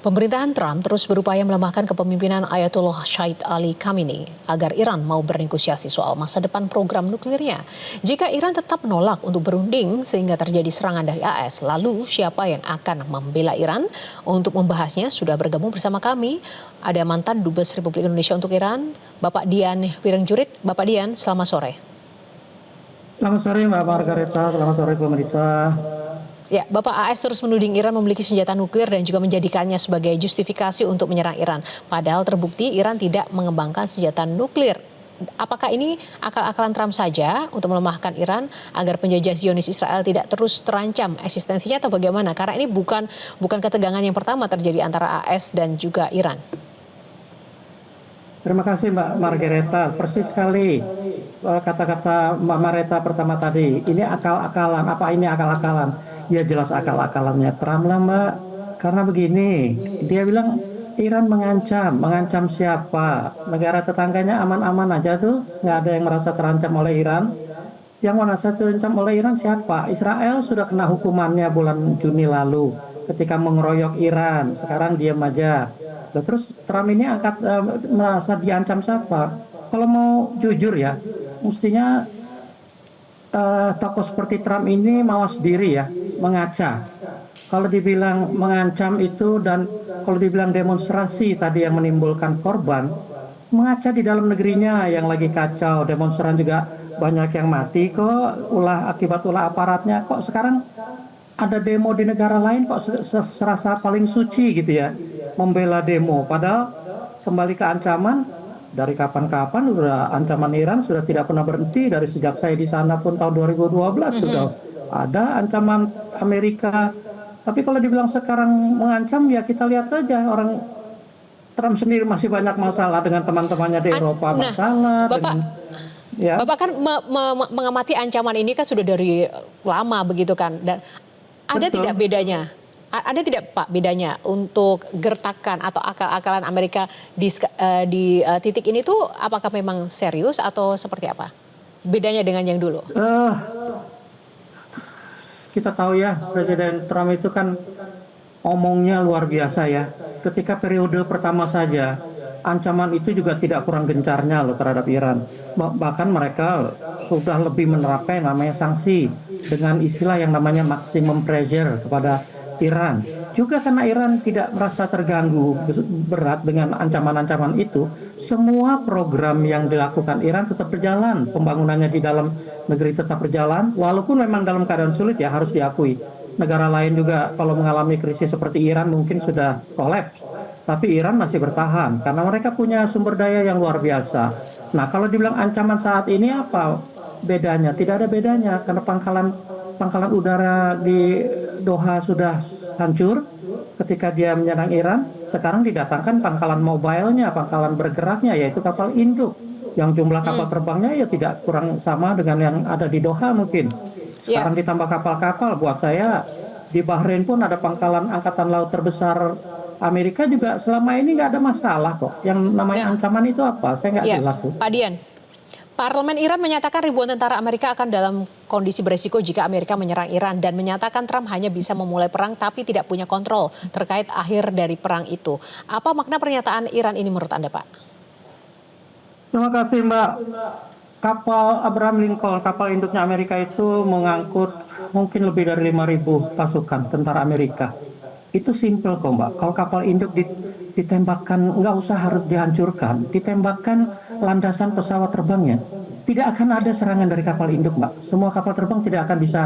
Pemerintahan Trump terus berupaya melemahkan kepemimpinan Ayatollah Syed Ali Khamenei agar Iran mau bernegosiasi soal masa depan program nuklirnya. Jika Iran tetap menolak untuk berunding sehingga terjadi serangan dari AS, lalu siapa yang akan membela Iran? Untuk membahasnya sudah bergabung bersama kami, ada mantan Dubes Republik Indonesia untuk Iran, Bapak Dian Wirengjurit. Bapak Dian, selamat sore. Selamat sore Mbak Margareta, selamat sore pemirsa. Ya, Bapak, AS terus menuding Iran memiliki senjata nuklir dan juga menjadikannya sebagai justifikasi untuk menyerang Iran. Padahal terbukti Iran tidak mengembangkan senjata nuklir. Apakah ini akal-akalan Trump saja untuk melemahkan Iran agar penjajah Zionis Israel tidak terus terancam eksistensinya atau bagaimana? Karena ini bukan ketegangan yang pertama terjadi antara AS dan juga Iran. Terima kasih Mbak Margareta, persis sekali kata-kata Mbak Margareta pertama tadi. Ini akal-akalan, apa ini akal-akalan? Ya jelas akal-akalannya Trump lah Mbak. Karena begini, dia bilang Iran mengancam siapa? Negara tetangganya aman-aman aja tuh, nggak ada yang merasa terancam oleh Iran. Yang merasa terancam oleh Iran siapa? Israel sudah kena hukumannya bulan Juni lalu ketika mengeroyok Iran. Sekarang diam aja. Terus Trump ini merasa diancam siapa? Kalau mau jujur ya, mestinya tokoh seperti Trump ini mawas diri ya, mengaca. Kalau dibilang mengancam itu dan kalau dibilang demonstrasi tadi yang menimbulkan korban, mengaca di dalam negerinya yang lagi kacau, demonstran juga banyak yang mati kok, akibat ulah aparatnya. Kok sekarang ada demo di negara lain kok serasa paling suci gitu ya, membela demo. Padahal kembali ke ancaman, dari kapan-kapan udah ancaman Iran sudah tidak pernah berhenti. Dari sejak saya di sana pun tahun 2012 sudah ada ancaman Amerika. Tapi kalau dibilang sekarang mengancam, ya kita lihat saja orang Trump sendiri masih banyak masalah dengan teman-temannya di Eropa, masalah Bapak, dengan ya. Bapak kan mengamati ancaman ini kan sudah dari lama begitu kan, dan ada Betul. tidak bedanya? Ada tidak Pak bedanya untuk gertakan atau akal-akalan Amerika di titik ini tuh apakah memang serius atau seperti apa? Bedanya dengan yang dulu? Kita tahu ya Presiden Trump itu kan omongnya luar biasa ya. Ketika periode pertama saja ancaman itu juga tidak kurang gencarnya loh terhadap Iran. Bahkan mereka sudah lebih menerapkan yang namanya sanksi dengan istilah yang namanya maximum pressure kepada Iran. Juga karena Iran tidak merasa terganggu berat dengan ancaman-ancaman itu, semua program yang dilakukan Iran tetap berjalan, pembangunannya di dalam negeri tetap berjalan, walaupun memang dalam keadaan sulit ya harus diakui. Negara lain juga kalau mengalami krisis seperti Iran mungkin sudah kolaps, tapi Iran masih bertahan karena mereka punya sumber daya yang luar biasa. Nah, kalau dibilang ancaman saat ini apa bedanya? Tidak ada bedanya karena pangkalan udara di Doha sudah hancur ketika dia menyerang Iran. Sekarang didatangkan pangkalan mobilenya, pangkalan bergeraknya, yaitu kapal induk yang jumlah kapal terbangnya ya tidak kurang sama dengan yang ada di Doha mungkin. Sekarang ditambah kapal-kapal. Buat saya di Bahrain pun ada pangkalan angkatan laut terbesar Amerika juga. Selama ini nggak ada masalah kok. Yang namanya ancaman itu apa? Saya nggak jelas tuh. Pak Dian, Parlemen Iran menyatakan ribuan tentara Amerika akan dalam kondisi beresiko jika Amerika menyerang Iran dan menyatakan Trump hanya bisa memulai perang tapi tidak punya kontrol terkait akhir dari perang itu. Apa makna pernyataan Iran ini menurut Anda, Pak? Terima kasih Mbak. Kapal Abraham Lincoln, kapal induknya Amerika itu mengangkut mungkin lebih dari 5.000 pasukan tentara Amerika. Itu simple kok Mbak. Kalau kapal induk ditembakkan, nggak usah harus dihancurkan, ditembakkan landasan pesawat terbangnya, tidak akan ada serangan dari kapal induk Mbak. Semua kapal terbang tidak akan bisa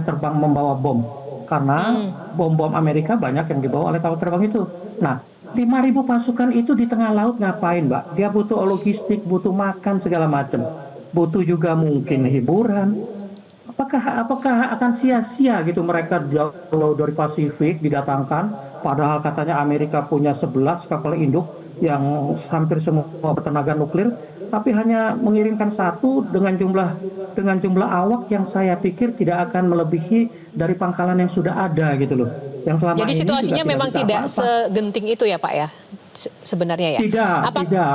terbang membawa bom, karena bom-bom Amerika banyak yang dibawa oleh kapal terbang itu. Nah, 5.000 pasukan itu di tengah laut ngapain Mbak? Dia butuh logistik, butuh makan segala macam, butuh juga mungkin hiburan. Apakah akan sia-sia gitu mereka jauh dari Pasifik didatangkan, padahal katanya Amerika punya 11 kapal induk yang hampir semua bertenaga nuklir, tapi hanya mengirimkan satu dengan jumlah awak yang saya pikir tidak akan melebihi dari pangkalan yang sudah ada gitu loh. Yang selama jadi ini situasinya juga memang tidak segenting itu ya Pak ya? Sebenarnya ya? Tidak.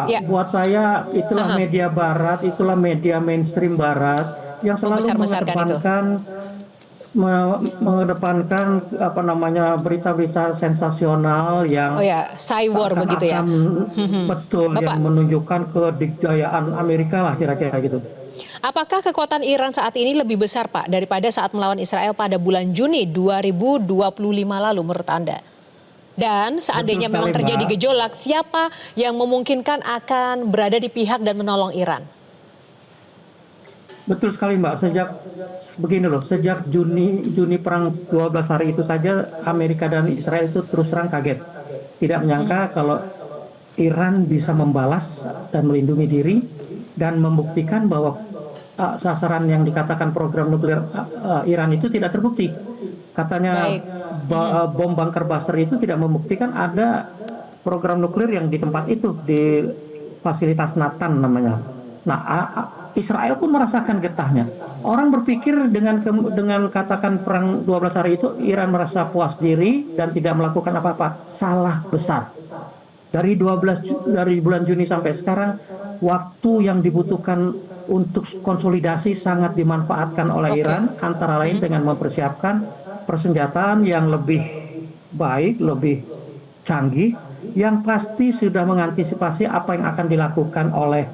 Ya. Buat saya itulah media barat, itulah media mainstream barat yang selalu mengedepankan mengedepankan apa namanya berita-berita sensasional yang Oh ya, cyber begitu ya. seakan-akan betul Bapak, yang menunjukkan kedikdayaan Amerika lah kira-kira gitu. apakah kekuatan Iran saat ini lebih besar, Pak, daripada saat melawan Israel pada bulan Juni 2025 lalu menurut Anda? Dan Betul seandainya sekali, memang terjadi Mbak. gejolak, siapa yang memungkinkan akan berada di pihak dan menolong Iran? Betul sekali Mbak, begini loh, sejak Juni perang 12 hari itu saja Amerika dan Israel itu terus terang kaget. Tidak menyangka kalau Iran bisa membalas dan melindungi diri dan membuktikan bahwa sasaran yang dikatakan program nuklir Iran itu tidak terbukti. Katanya Baik. bom bunker Buster itu tidak membuktikan ada program nuklir yang di tempat itu, di fasilitas Natan namanya. Nah, Israel pun merasakan getahnya. Orang berpikir dengan katakan perang 12 hari itu Iran merasa puas diri dan tidak melakukan apa-apa. Salah besar. Dari bulan Juni sampai sekarang, waktu yang dibutuhkan untuk konsolidasi sangat dimanfaatkan oleh Oke. Iran, antara lain dengan mempersiapkan persenjataan yang lebih baik, lebih canggih, yang pasti sudah mengantisipasi apa yang akan dilakukan oleh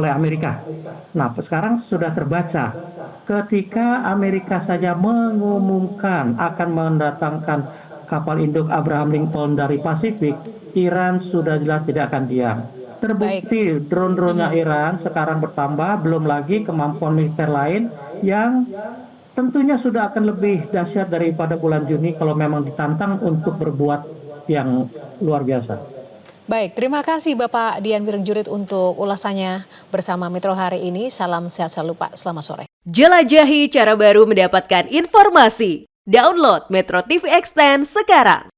Amerika. Nah, sekarang sudah terbaca ketika Amerika saja mengumumkan akan mendatangkan kapal induk Abraham Lincoln dari Pasifik, Iran sudah jelas tidak akan diam. Baik. Terbukti drone-dronenya Iran sekarang bertambah, belum lagi kemampuan militer lain yang tentunya sudah akan lebih dahsyat daripada bulan Juni kalau memang ditantang untuk berbuat yang luar biasa. Baik, terima kasih Bapak Dian Wirengjurit untuk ulasannya bersama Metro hari ini. Salam sehat selalu Pak, selamat sore. Jelajahi cara baru mendapatkan informasi. Download Metro TV Extend sekarang.